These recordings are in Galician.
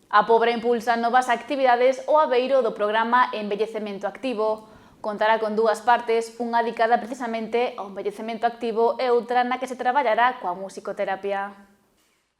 A Pobra impulsa novas actividades ao abeiro do programa Envellecemento Activo. Contará con dúas partes, unha dedicada precisamente ao envellecemento activo e outra na que se traballará coa musicoterapia.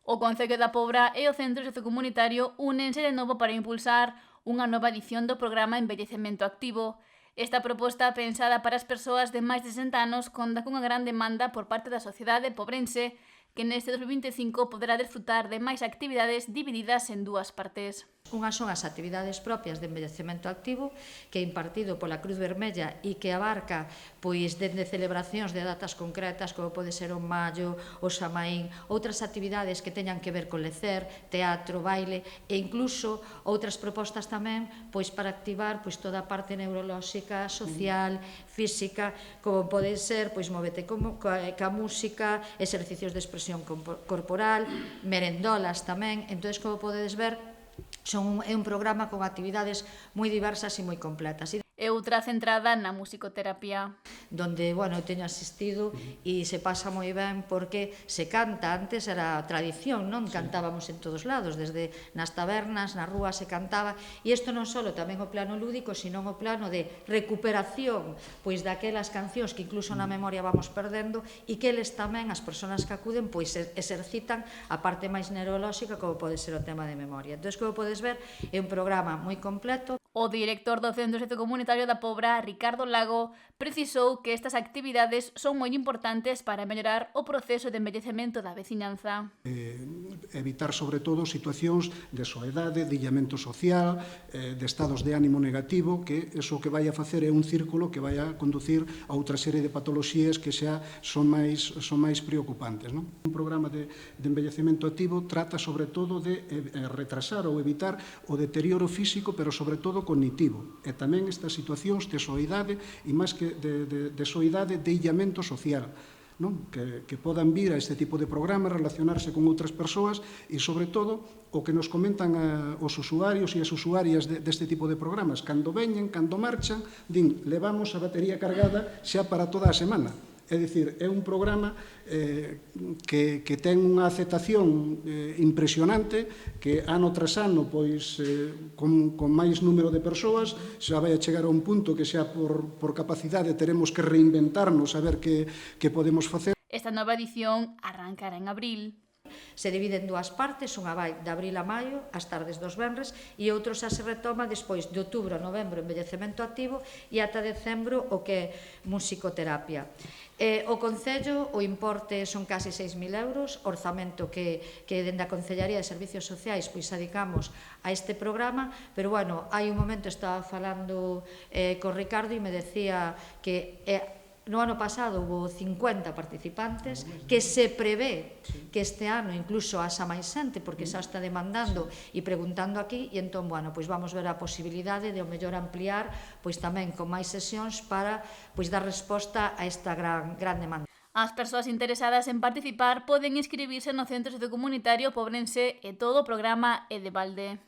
O Concello da Pobra e o Centro Sociocomunitario únense de novo para impulsar unha nova edición do programa Envellecemento Activo. Esta proposta, pensada para as persoas de máis de 60 anos, conta cunha gran demanda por parte da sociedade pobrense, que neste 2025 poderá desfrutar de máis actividades divididas en dúas partes. Unhas son as actividades propias de envellecemento activo, que é impartido pola Cruz Vermella e que abarca dende celebracións de datas concretas, como pode ser o Maio, o Xamaín, outras actividades que teñan que ver con lecer, teatro, baile e incluso outras propostas tamén para activar toda a parte neurolóxica, social, física, como pode ser movete ca música, exercicios de expresión corporal, merendolas tamén. Entón, como podedes ver, é un programa con actividades moi diversas e moi completas. E outra centrada na musicoterapia. Donde, teño asistido e se pasa moi ben porque se canta. Antes era tradición, non? Cantábamos en todos lados, desde nas tabernas, nas rúas se cantaba. E isto non só tamén o plano lúdico, sino o plano de recuperación daquelas cancións que incluso na memoria vamos perdendo e que eles tamén, as persoas que acuden, exercitan a parte máis neurolóxica, como pode ser o tema de memoria. Entón, como podes ver, é un programa moi completo. O director do Centro Sociocomunitario da Pobra, Ricardo Lago, precisou que estas actividades son moi importantes para mellorar o proceso de envellecemento da veciñanza. Evitar, sobre todo, situacións de soedade, de illamento social, de estados de ánimo negativo, que iso que vai a facer é un círculo que vai a conducir a outra serie de patoloxías que xa son máis preocupantes. Un programa de envellecemento activo trata, sobre todo, de retrasar ou evitar o deterioro físico, pero, sobre todo, cognitivo, e tamén estas situacións de soidade e máis que de soidade de illamento social, que podan vir a este tipo de programas, relacionarse con outras persoas e, sobre todo, o que nos comentan os usuarios e as usuarias deste tipo de programas, cando veñen, cando marchan, din, levamos a batería cargada xa para toda a semana. É dicir, é un programa que ten unha aceptación impresionante, que ano tras ano, con máis número de persoas, xa vai a chegar a un punto que xa por capacidade teremos que reinventarnos a ver que podemos facer. Esta nova edición arrancará en abril. Se divide en dúas partes, unha vai de abril a maio, as tardes dos venres, e outro xa se retoma despois de outubro a novembro, envellecemento activo, e ata decembro o que é musicoterapia. O Concello, o importe son casi 6.000 euros, orzamento que dende a Concellaría de Servicios Sociais adicamos a este programa, pero, hai un momento estaba falando con Ricardo e me decía que no ano pasado houve 50 participantes, que se prevé que este ano incluso haxa máis xente, porque xa está demandando e preguntando aquí, e entón, vamos ver a posibilidade de o mellor ampliar tamén con máis sesións para dar resposta a esta gran demanda. As persoas interesadas en participar poden inscribirse no Centro Sociocomunitario Pobrense e todo o programa é de balde.